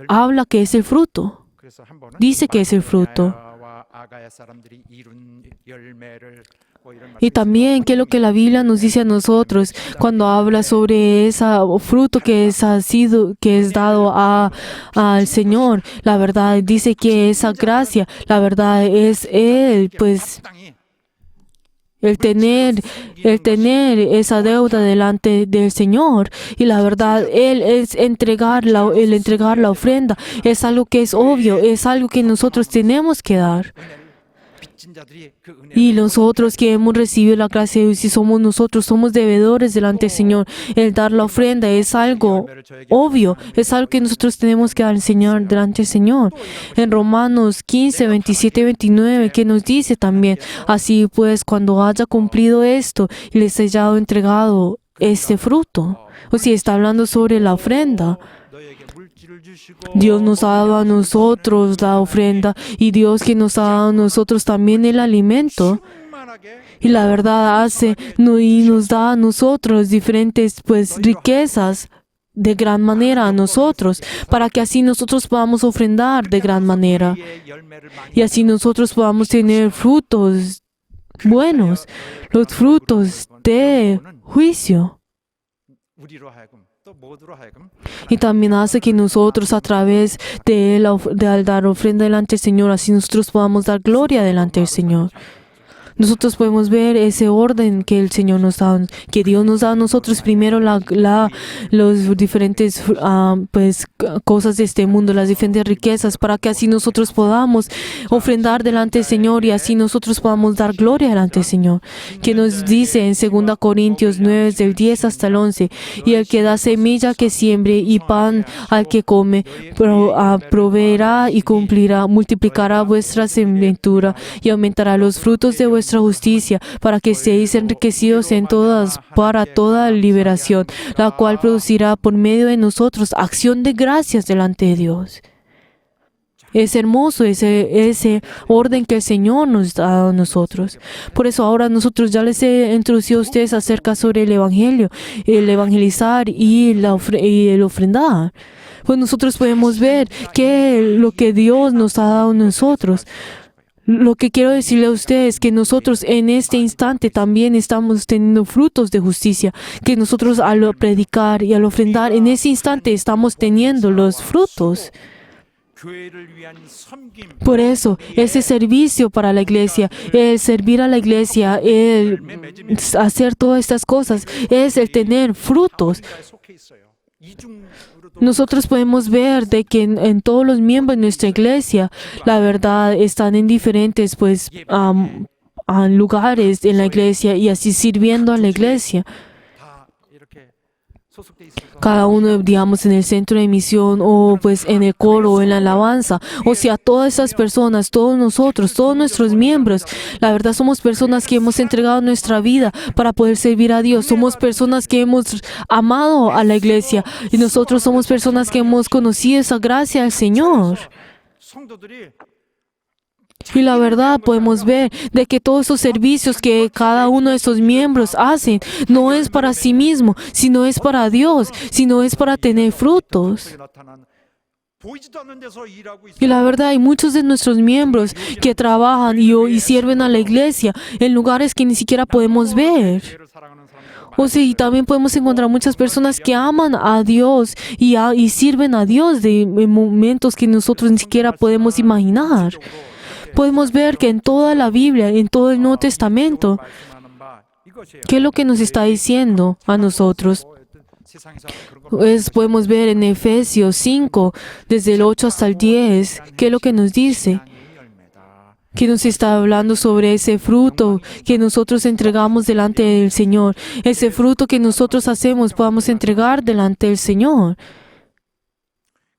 habla que es el fruto. 그래서 한 번은 Dice que es el fruto. 마가야와 아가야 사람들이 이룬 열매를 뭐 이런 Y también, ¿qué es lo que la Biblia nos dice a nosotros cuando habla sobre ese fruto que es dado al Señor? La verdad, dice que esa gracia, la verdad es 마땅히 el tener esa deuda delante del Señor. Y la verdad, el entregar la ofrenda es algo que es obvio, es algo que nosotros tenemos que dar. 빚진 자들이 그 은혜를 Y nosotros que hemos recibido la gracia de Dios, si somos deudores delante del Señor, el dar la ofrenda es algo obvio, es algo que nosotros tenemos que dar al Señor delante del Señor. En Romanos 15, 27 y 29, que nos dice también, así pues, cuando haya cumplido esto y les haya entregado este fruto. O sea, está hablando sobre la ofrenda. 너에게 물질을 주시고 Dios nos ha dado a nosotros la ofrenda y Dios que nos ha dado a nosotros también el alimento. 충만하게 Y la verdad y nos da a nosotros diferentes riquezas de gran manera a nosotros, para que así nosotros podamos ofrendar de gran manera. 의 열매를 많이 Y así nosotros podamos tener frutos buenos, los frutos de juicio. 우리로 하여금 또 모두로 하여금 Y también hace que nosotros a través de al dar ofrenda delante del Señor, así nosotros podamos dar gloria delante del Señor. Nosotros podemos ver ese orden que el Señor nos da, que Dios nos da a nosotros primero los diferentes cosas de este mundo, las diferentes riquezas, para que así nosotros podamos ofrendar delante del Señor y así nosotros podamos dar gloria delante del Señor. Que nos dice en 2 Corintios 9, del 10 hasta el 11, y el que da semilla que siembre y pan al que come, proveerá y cumplirá, multiplicará vuestra semejanza y aumentará los frutos de vuestra justicia, para que seáis enriquecidos en todas, para toda liberación, la cual producirá por medio de nosotros acción de gracias delante de Dios. Es hermoso ese orden que el Señor nos ha dado a nosotros. Por eso ahora nosotros ya les he introducido a ustedes acerca sobre el Evangelio, el evangelizar y el ofrendar. Pues nosotros podemos ver que lo que Dios nos ha dado a nosotros. Lo que quiero decirle a ustedes es que nosotros en este instante también estamos teniendo frutos de justicia, que nosotros al predicar y al ofrendar en ese instante estamos teniendo los frutos. 교회를 위한 섬김, Por eso, ese servicio para la iglesia, el servir a la iglesia, el hacer todas estas cosas, es el tener frutos. 가운데 속해 있어요. 이중으로도 Nosotros podemos ver de que en todos los miembros de nuestra iglesia, la verdad, están en diferentes lugares en la iglesia y así sirviendo a la iglesia. 다 이렇게 소속돼 있어서 Cada uno, digamos, en el centro de misión o pues en el coro o en la alabanza. O sea, todas esas personas, todos nosotros, todos nuestros miembros, la verdad somos personas que hemos entregado nuestra vida para poder servir a Dios. Somos personas que hemos amado a la iglesia y nosotros somos personas que hemos conocido esa gracia del Señor. 성도들이 Y la verdad podemos ver de que todos esos servicios que cada uno de esos miembros hacen no es para sí mismo, sino es para Dios, sino es para tener frutos. 나타난 보이지도 않는 데서 일하고 있어요. Y la verdad hay muchos de nuestros miembros que trabajan y sirven a la iglesia en lugares que ni siquiera podemos ver. 교회를 사랑하는 사람들 O sea, y también podemos encontrar muchas personas que aman a Dios y sirven a Dios en momentos que nosotros ni siquiera podemos imaginar. Podemos ver que en toda la Biblia, en todo el Nuevo Testamento, 말씀하는 바 이것이에요. ¿qué es lo que nos está diciendo a nosotros? 세상에서 그런 거 Podemos ver en Efesios 5, desde el 8 hasta el 10, ¿qué es lo que nos dice? 열매다. Que nos está hablando sobre ese fruto que nosotros entregamos delante del Señor. Ese fruto que nosotros hacemos podamos entregar delante del Señor.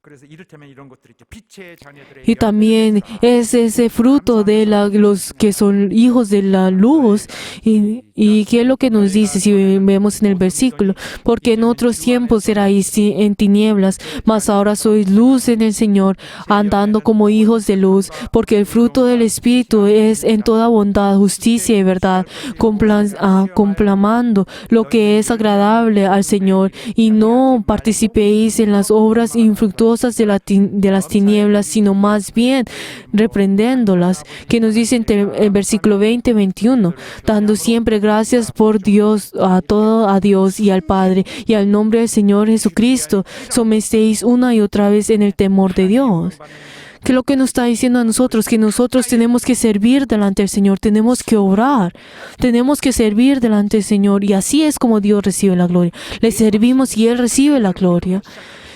그래서 이를테면 이런 것들이 있죠. 빛의 자녀들의 Y también es ese fruto de los que son hijos de la luz. ¿Y qué es lo que nos dice si vemos en el versículo? Porque en otros tiempos erais en tinieblas, mas ahora sois luz en el Señor, andando como hijos de luz. Porque el fruto del Espíritu es en toda bondad, justicia y verdad, complamando lo que es agradable al Señor. Y no participéis en las obras infructuosas de las tinieblas, sino más bien reprendiéndolas, que nos dice en el versículo 20-21, dando siempre gracias por Dios, a Dios y al Padre, y al nombre del Señor Jesucristo, sometéis una y otra vez en el temor de Dios. ¿Qué es lo que nos está diciendo a nosotros? Que nosotros tenemos que servir delante del Señor, tenemos que obrar, tenemos que servir delante del Señor, y así es como Dios recibe la gloria. Le servimos y Él recibe la gloria.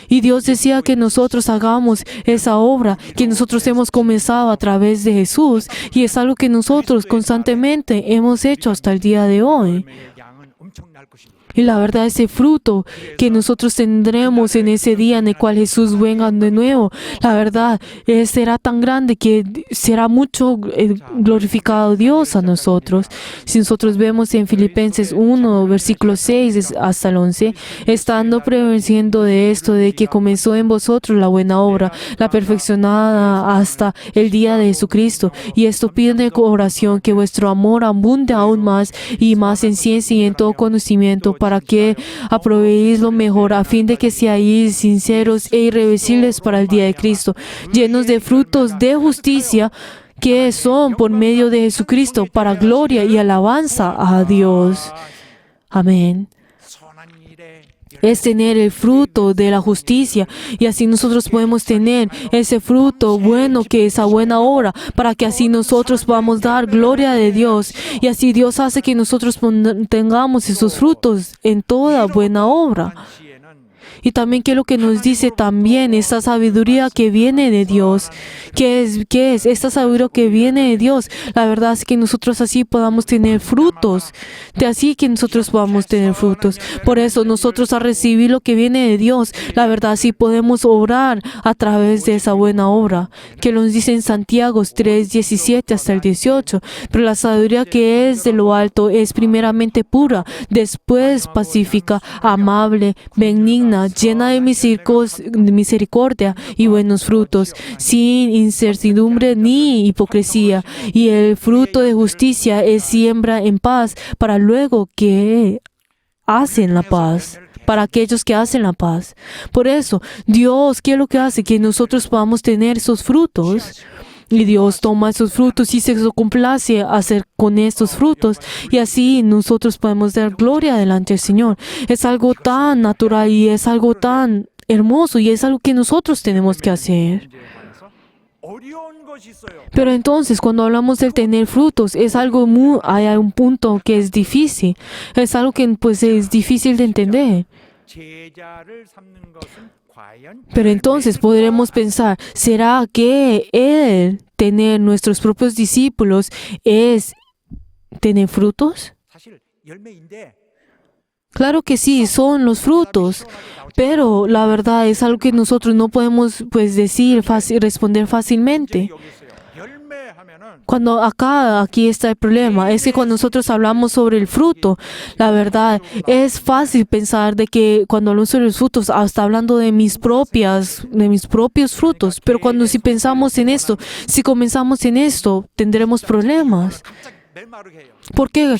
Y Dios decía que nosotros hagamos esa obra que nosotros hemos comenzado a través de Jesús, y es algo que nosotros constantemente hemos hecho hasta el día de hoy. 열매의 양은 엄청날 것입니다. Y la verdad, ese fruto que nosotros tendremos en ese día en el cual Jesús venga de nuevo, la verdad, será tan grande que será mucho glorificado Dios a nosotros. Si nosotros vemos en Filipenses 1, versículo 6 hasta el 11, estando prevenciendo de esto, de que comenzó en vosotros la buena obra, la perfeccionada hasta el día de Jesucristo. Y esto piden de oración, que vuestro amor abunde aún más y más en ciencia y en todo conocimiento, para que aproveéis lo mejor, a fin de que seáis sinceros e irreversibles para el día de Cristo, llenos de frutos de justicia que son por medio de Jesucristo para gloria y alabanza a Dios. Amén. 선한 일에 Es tener el fruto de la justicia y así nosotros podemos tener ese fruto bueno que esa buena obra para que así nosotros podamos dar gloria de Dios y así Dios hace que nosotros tengamos esos frutos en toda buena obra. 지혜는 Y también que lo que nos dice también esta sabiduría que viene de Dios. ¿Qué es? Esta sabiduría que viene de Dios. La verdad es que nosotros así podamos tener frutos. De así que nosotros podamos tener frutos. Por eso nosotros a recibir lo que viene de Dios, la verdad sí podemos obrar a través de esa buena obra. Que nos dice en Santiago 3:17 hasta el 18. Pero la sabiduría que es de lo alto es primeramente pura, después pacífica, amable, benigna, llena de misericordia y buenos frutos, sin incertidumbre ni hipocresía. Y el fruto de justicia es siembra en paz para luego que hacen la paz. Para aquellos que hacen la paz. Por eso, Dios, ¿qué es lo que hace? Que nosotros podamos tener esos frutos. Y Dios toma esos frutos y se complace hacer con estos frutos. Y así nosotros podemos dar gloria delante del Señor. Es algo tan natural y es algo tan hermoso y es algo que nosotros tenemos que hacer. 문제에 관해서 어려운 것이 있어요. Pero entonces, cuando hablamos del tener frutos, es algo hay un punto que es difícil. Es algo que pues es difícil de entender. 제자를 삼는 것은 과연 Pero entonces podremos pensar, ¿será que el tener nuestros propios discípulos es tener frutos? 사실 열매인데 Claro que sí, son los frutos, pero la verdad es algo que nosotros no podemos pues decir, responder fácilmente. 여기 있어요. 열매하면은 Cuando aquí está el problema, es que cuando nosotros hablamos sobre el fruto, la verdad es fácil pensar de que cuando hablamos sobre los frutos, está hablando de mis propios frutos, pero cuando si pensamos en esto, si comenzamos en esto, tendremos problemas. 갑자기 메마르게 해요. Porque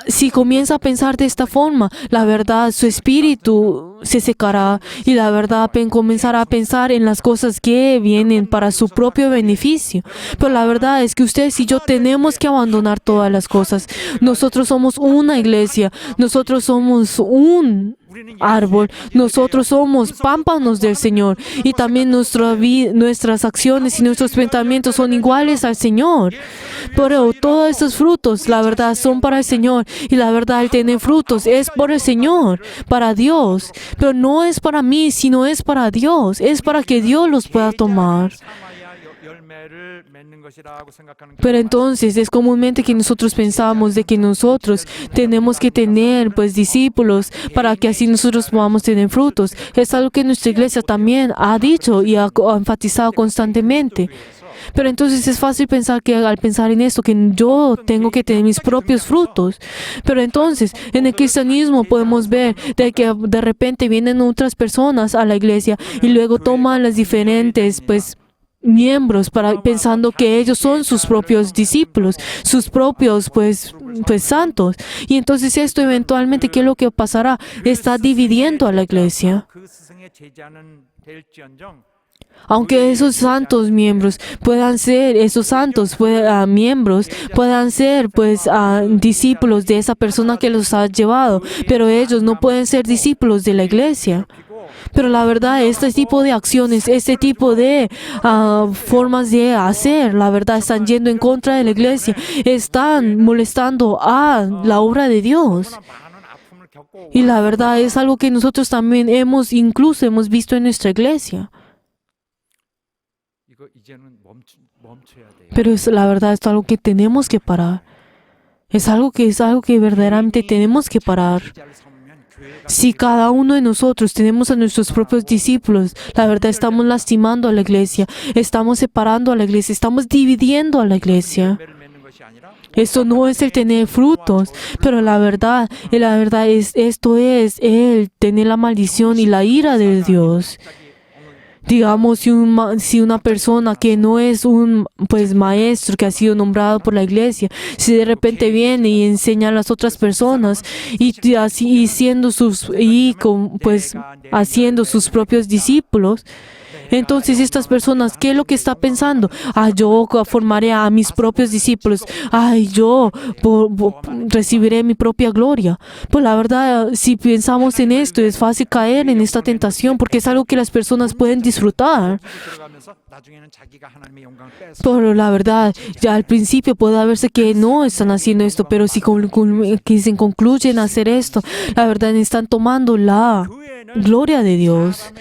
si comienza a pensar de esta forma, la verdad, su espíritu se secará y la verdad comenzará a pensar en las cosas que vienen para su propio beneficio. Pero la verdad es que ustedes y yo tenemos que abandonar todas las cosas. Nosotros somos una iglesia, nosotros somos un árbol, nosotros somos pámpanos del Señor y también nuestras acciones y nuestros pensamientos son iguales al Señor. Pero todos estos frutos, la verdad, son para el Señor y la verdad, el tener frutos es por el Señor, para Dios, pero no es para mí, sino es para Dios, es para que Dios los pueda tomar. 삼아야 열매를 맺는 것이라고 생각하는 Pero entonces es comúnmente que nosotros pensamos de que nosotros tenemos que tener pues discípulos para que así nosotros podamos tener frutos. Es algo que nuestra iglesia también ha dicho y ha enfatizado constantemente. Pero entonces es fácil pensar que al pensar en esto, que yo tengo que tener mis propios frutos. Pero entonces en el cristianismo podemos ver de que de repente vienen otras personas a la iglesia y luego toman las diferentes pues miembros pensando que ellos son sus propios discípulos, sus propios pues santos. Y entonces esto eventualmente, ¿qué es lo que pasará? Está dividiendo a la iglesia. 그 스승의 제자는 될지언정 Aunque esos santos miembros puedan ser, miembros puedan ser pues discípulos de esa persona que los ha llevado, pero ellos no pueden ser discípulos de la iglesia. Pero la verdad, este tipo de acciones, este tipo de formas de hacer, la verdad, están yendo en contra de la iglesia, están molestando a la obra de Dios. 많은 아픔을 겪고 Y la verdad es algo que nosotros también incluso hemos visto en nuestra iglesia. 이거 이제는 멈춰야 돼요. Pero la verdad es algo que tenemos que parar. Es algo que verdaderamente tenemos que parar. 제자를 삼으면 교회가 Si cada uno de nosotros tenemos a nuestros propios discípulos, la verdad estamos lastimando a la iglesia, estamos separando a la iglesia, estamos dividiendo a la iglesia. 열매를 맺는 것이 아니라 Esto no es el tener frutos, pero la verdad esto es el tener la maldición y la ira de Dios. Digamos, si una persona que no es un pues maestro que ha sido nombrado por la iglesia, si de repente viene y enseña a las otras personas haciendo sus propios discípulos, Entonces estas personas, ¿qué es lo que está pensando? Yo formaré a mis propios discípulos. Yo recibiré mi propia gloria. Pues la verdad, si pensamos en esto, es fácil caer en esta tentación porque es algo que las personas pueden disfrutar. 들어가면서 나중에는 자기가 하나님의 영광을 뺏어 Pero la verdad, ya al principio puede verse que no están haciendo esto, pero si concluyen a hacer esto, la verdad están tomando la gloria de Dios.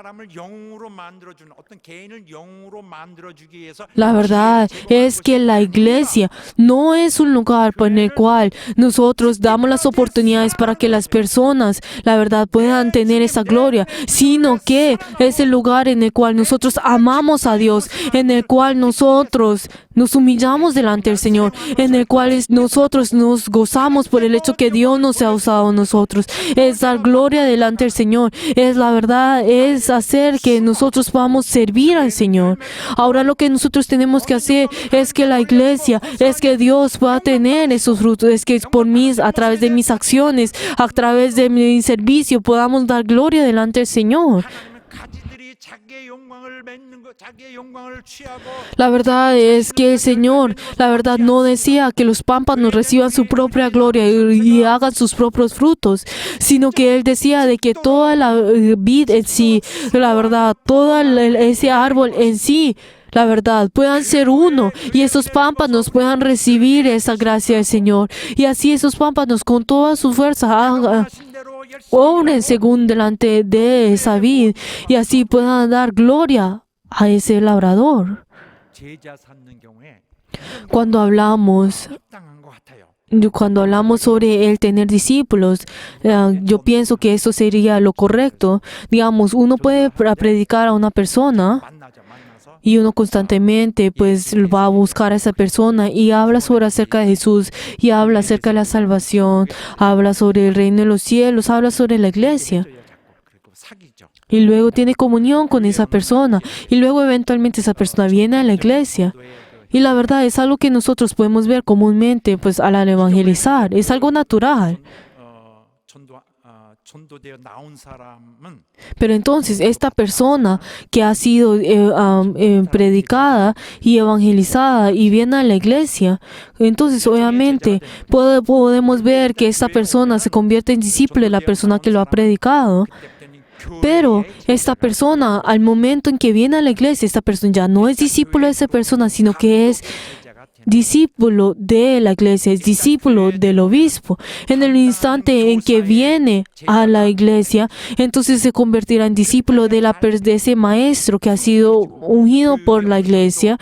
사람을 영으로 만들어주는 어떤 개인을 영으로 만들어주기 위해서 La verdad es que la iglesia no es un lugar en el cual nosotros damos las oportunidades para que las personas, la verdad, puedan tener esa gloria, sino que es el lugar en el cual nosotros amamos a Dios, en el cual nosotros nos humillamos delante del Señor, en el cual nosotros nos gozamos por el hecho que Dios nos ha usado a nosotros. Es dar gloria delante del Señor. Es la verdad, es hacer que nosotros podamos servir al Señor. Ahora lo que nosotros tenemos que hacer es que la iglesia, es que Dios pueda tener esos frutos, es que por mí, a través de mis acciones, a través de mi servicio, podamos dar gloria delante del Señor. 가지들이 자기의 영광을 맺는 것, 자기의 영광을 취하고 La verdad es que el Señor, la verdad, no decía que los pámpanos reciban su propia gloria y hagan sus propios frutos, sino que Él decía de que toda la vid en sí, la verdad, todo ese árbol en sí, la verdad, puedan ser uno y esos pámpanos puedan recibir esa gracia del Señor. Y así esos pámpanos con toda su fuerza 하신 대로 열심히 obren según delante de esa vid y así puedan dar gloria a ese labrador. 제자 삼는 경우에 Cuando hablamos 당한 것 같아요. sobre el tener discípulos, yo pienso que eso sería lo correcto. Digamos, uno puede predicar a una persona 만나서 y uno constantemente pues va a buscar a esa persona y habla sobre acerca de Jesús y habla acerca de la salvación, habla sobre el reino de los cielos, habla sobre la iglesia. 그리고 사귀죠. Y luego tiene comunión con esa persona y luego eventualmente esa persona viene a la iglesia. Y la verdad es algo que nosotros podemos ver comúnmente pues al evangelizar, es algo natural. 전도되어 나온 사람은 Pero entonces esta persona que ha sido predicada y evangelizada y viene a la iglesia, entonces obviamente podemos ver que esta persona se convierte en discípulo de la persona que lo ha predicado. Pero esta persona, al momento en que viene a la iglesia, esta persona ya no es discípulo de esa persona, sino que es discípulo de la iglesia, es discípulo del obispo. En el instante en que viene a la iglesia, entonces se convertirá en discípulo de ese maestro que ha sido ungido por la iglesia,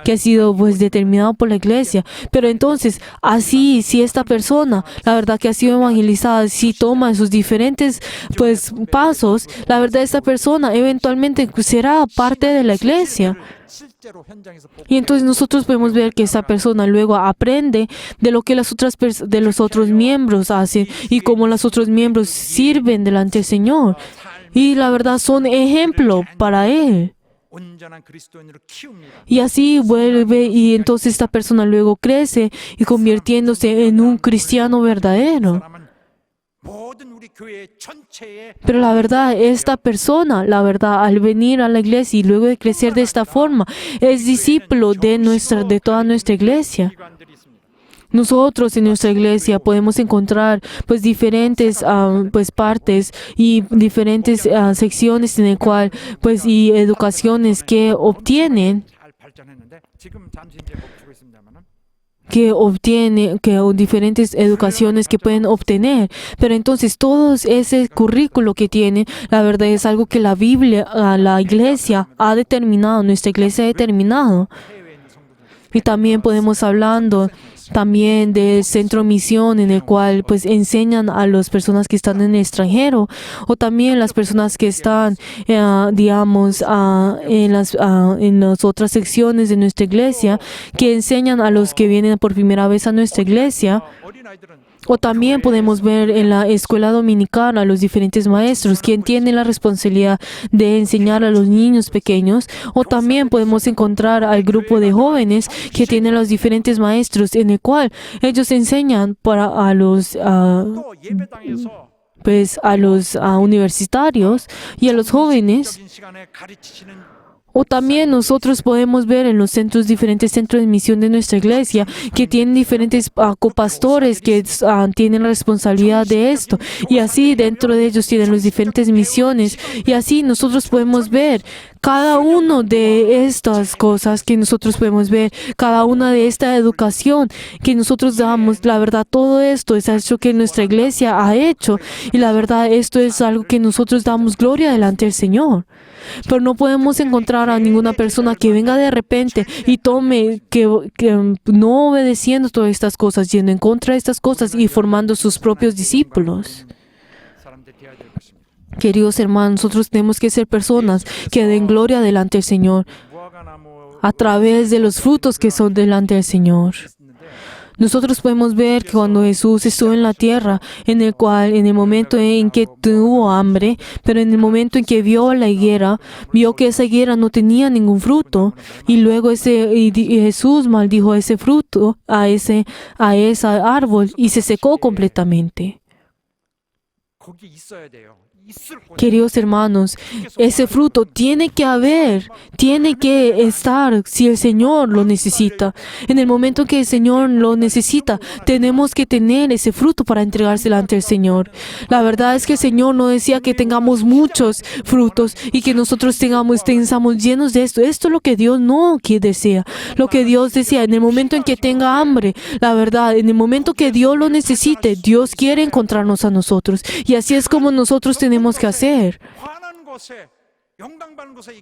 que ha sido pues determinado por la iglesia. Pero entonces, así, si esta persona, la verdad que ha sido evangelizada, si toma sus diferentes pues pasos, la verdad esta persona eventualmente será parte de la iglesia. 실제로 현장에서 보고 Y entonces nosotros podemos ver que esa persona luego aprende de lo que de los otros miembros hacen y cómo los otros miembros sirven delante del Señor. Y la verdad son ejemplo para él. 온전한 그리스도인으로 키웁니다. Y así vuelve y entonces esta persona luego crece y convirtiéndose en un cristiano verdadero. 사람은 모든 우리 교회 전체에 Pero la verdad, esta persona, la verdad, al venir a la iglesia y luego de crecer de esta forma, es discípulo de toda nuestra iglesia. 기관들이 있습니다. Nosotros en nuestra iglesia podemos encontrar pues diferentes pues partes y diferentes secciones en el cual pues y educaciones que obtienen 잘 발전했는데 지금 잠시 이제 멈추고 있습니다만은 diferentes educaciones que pueden obtener. Pero entonces todo ese currículo que tienen, la verdad es algo que la Biblia, la iglesia ha determinado, nuestra iglesia ha determinado. 해외에 있는 성도들 Y también podemos hablando también del centro misión en el cual pues enseñan a las personas que están en el extranjero o también las personas que están digamos en las otras secciones de nuestra iglesia que enseñan a los que vienen por primera vez a nuestra iglesia. 어린아이들은 O también podemos ver en la escuela dominical a los diferentes maestros, quien tiene la responsabilidad de enseñar a los niños pequeños. O también podemos encontrar al grupo de jóvenes que tienen los diferentes maestros, en el cual ellos enseñan a los 또 예배당에서 pues a los universitarios y a los jóvenes. 적인 시간에 가르치시는 O también nosotros podemos ver en los centros, diferentes centros de misión de nuestra iglesia, que tienen diferentes copastores que tienen la responsabilidad de esto. Y así dentro de ellos tienen las diferentes misiones. Y así nosotros podemos ver cada uno de estas cosas que nosotros podemos ver, cada una de esta educación que nosotros damos. La verdad, todo esto es algo que nuestra iglesia ha hecho. Y la verdad, esto es algo que nosotros damos gloria delante del Señor. Pero no podemos encontrar a ninguna persona que venga de repente y tome, que no obedeciendo todas estas cosas, yendo en contra de estas cosas y formando sus propios discípulos. 사람들이 되어야 될 것입니다. Queridos hermanos, nosotros tenemos que ser personas que den gloria delante del Señor 무화과나무 a través de los frutos que son delante del Señor. Nosotros podemos ver que cuando Jesús estuvo en la tierra, en el momento en que tuvo hambre, pero en el momento en que vio la higuera, vio que esa higuera no tenía ningún fruto, y luego Jesús maldijo ese fruto, a ese árbol, y se secó completamente. 거기 있어야 돼요. 있을 거예요. Queridos hermanos, ese fruto tiene que haber, tiene que estar si el Señor lo necesita. En el momento que el Señor lo necesita, tenemos que tener ese fruto para entregarse delante del Señor. La verdad es que el Señor no decía que tengamos muchos frutos y que nosotros estemos llenos de esto. Esto es lo que Dios no desea. Lo que Dios decía, en el momento en que tenga hambre, la verdad, en el momento que Dios lo necesite, Dios quiere encontrarnos a nosotros. Y así es como nosotros tenemos que hacer. 환한 곳에 영광받는 곳에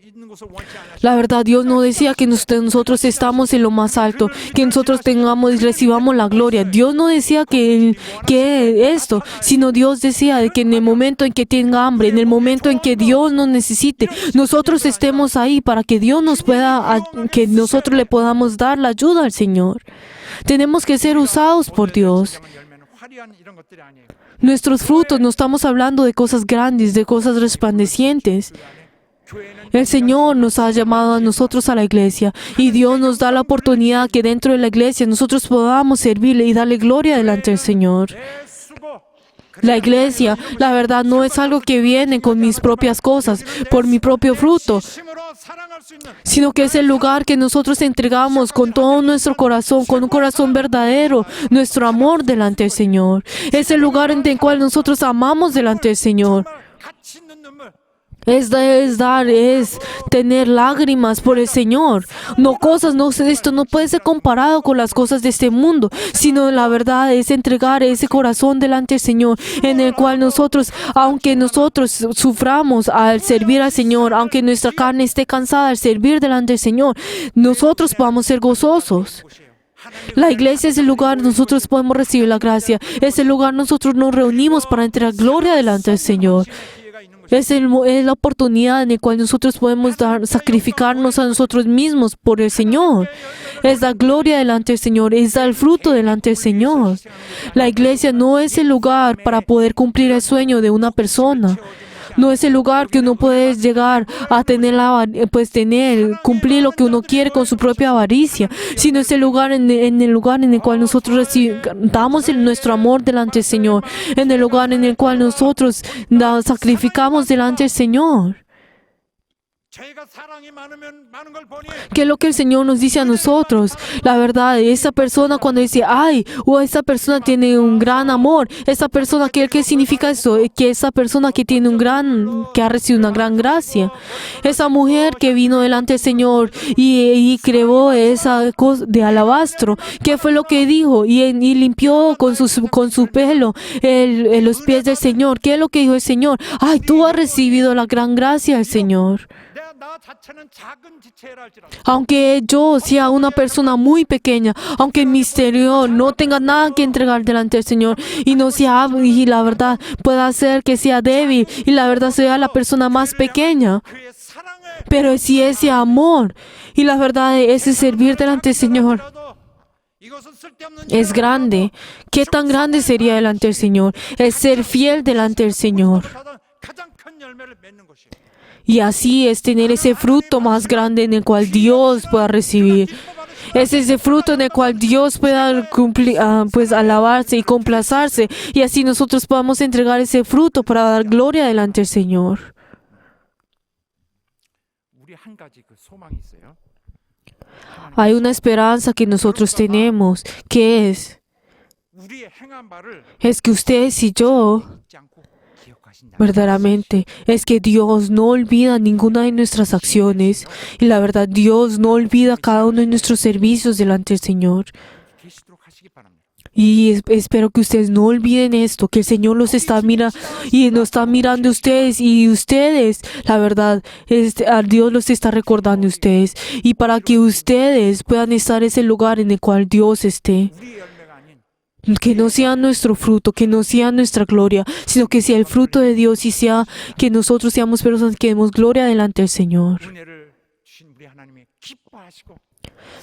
있는 것을 원치 않으시고 La verdad, Dios no decía que nosotros estamos en lo más alto, que nosotros tengamos y recibamos la gloria. Dios no decía que esto, sino Dios decía que en el momento en que tenga hambre, en el momento en que Dios nos necesite, nosotros estemos ahí para que Dios que nosotros le podamos dar la ayuda al Señor. Tenemos que ser usados por Dios. 열매는 화려한 이런 것들이 아니에요. Nuestros frutos, no estamos hablando de cosas grandes, de cosas resplandecientes. El Señor nos ha llamado a nosotros a la iglesia y Dios nos da la oportunidad que dentro de la iglesia nosotros podamos servirle y darle gloria delante del Señor. 내 수고 La iglesia, la verdad, no es algo que viene con mis propias cosas, por mi propio fruto, 심으로 사랑할 수 있는 sino que es el lugar que nosotros entregamos con todo nuestro corazón, con un corazón verdadero, nuestro amor delante del Señor. Es el lugar en el cual nosotros amamos delante del Señor. 가치 있는 눈물. Es tener lágrimas por el Señor. Esto no puede ser comparado con las cosas de este mundo, sino la verdad es entregar ese corazón delante del Señor, en el cual nosotros, aunque nosotros suframos al servir al Señor, aunque nuestra carne esté cansada al servir delante del Señor, nosotros podamos ser gozosos. La iglesia es el lugar donde nosotros podemos recibir la gracia. Es el lugar donde nosotros nos reunimos para entregar gloria delante del Señor. Es la oportunidad en la cual nosotros podemos sacrificarnos a nosotros mismos por el Señor. Es la gloria delante del Señor, es dar el fruto delante del Señor. La iglesia no es el lugar para poder cumplir el sueño de una persona. No es el lugar que uno puede llegar a cumplir lo que uno quiere con su propia avaricia, sino es el lugar en el cual nosotros damos nuestro amor delante del Señor, en el lugar en el cual nosotros sacrificamos delante del Señor. 저희가 사랑이 많으면 많은 걸 보니 ¿Qué es lo que el Señor nos dice a nosotros? La verdad, esa persona cuando dice, esa persona tiene un gran amor, esa persona, ¿qué significa eso? Que esa persona que ha recibido una gran gracia. Esa mujer que vino delante del Señor y creó esa cosa de alabastro, ¿qué fue lo que dijo? Y limpió con su pelo los pies del Señor. ¿Qué es lo que dijo el Señor? Tú has recibido la gran gracia del Señor. 나 자체는 작은 지체라 할지라도 Aunque yo sea una persona muy pequeña, aunque en mi exterior no tenga nada que entregar delante del Señor y la verdad pueda ser que sea débil y la verdad sea la persona más pequeña, 그의 사랑에 pero si ese amor y la verdad ese servir delante del Señor 이것은 쓸데없는 es grande, ¿qué tan grande sería delante del Señor? Es ser fiel delante del Señor. 가장 큰 열매를 맺는 것이에요. Y así es tener ese fruto más grande en el cual Dios pueda recibir. 기뻐하는 Es ese fruto en el cual Dios pueda pues alabarse y complacerse, y así nosotros podamos entregar ese fruto para dar gloria delante del Señor. 우리 한 가지 그 소망이 있어요. Hay una esperanza que nosotros tenemos, que 우리의 행한 바를 es que ustedes y yo, 잊지 않고 기억하신다. verdaderamente, es que Dios no olvida ninguna de nuestras acciones, y la verdad, Dios no olvida cada uno de nuestros servicios delante del Señor. 계시도록 하시기 바랍니다. Y espero que ustedes no olviden esto, que el Señor los está mirando y nos está mirando a ustedes, y ustedes, la verdad, a Dios los está recordando a ustedes, y para que ustedes puedan estar en ese lugar en el cual Dios esté. 우리의 열매가 아닌 Que no sea nuestro fruto, que no sea nuestra gloria, sino que sea el fruto de Dios, y sea que nosotros seamos personas que demos gloria delante del Señor. 은혜를 주신 우리 하나님이 기뻐하시고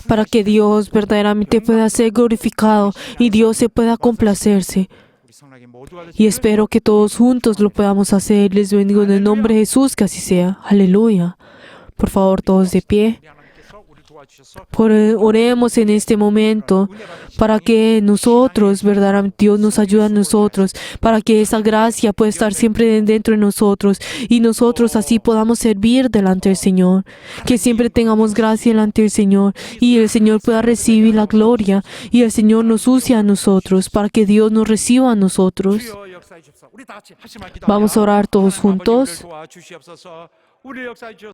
Para que Dios verdaderamente pueda ser glorificado y Dios se pueda complacerse. 우리 성락의 모두가 Y espero que todos juntos lo podamos hacer. Les bendigo en el nombre de Jesús, que así sea. Aleluya. Por favor, todos de pie. 우리 하나님께서 우리 도와주셔서 Oremos en este momento para que nosotros, verdaderamente Dios nos ayude a nosotros, para que esa gracia pueda estar siempre dentro de nosotros y nosotros así podamos servir delante del Señor. Que siempre tengamos gracia delante del Señor y el Señor pueda recibir la gloria y el Señor nos use a nosotros para que Dios nos reciba a nosotros. 주여 역사해 주옵소서. 우리 다 같이 하실 말 기도합니다. Vamos a orar todos 하나님 아버지, juntos. 우리를 도와주시옵소서. 우리를 역사해 주옵소서.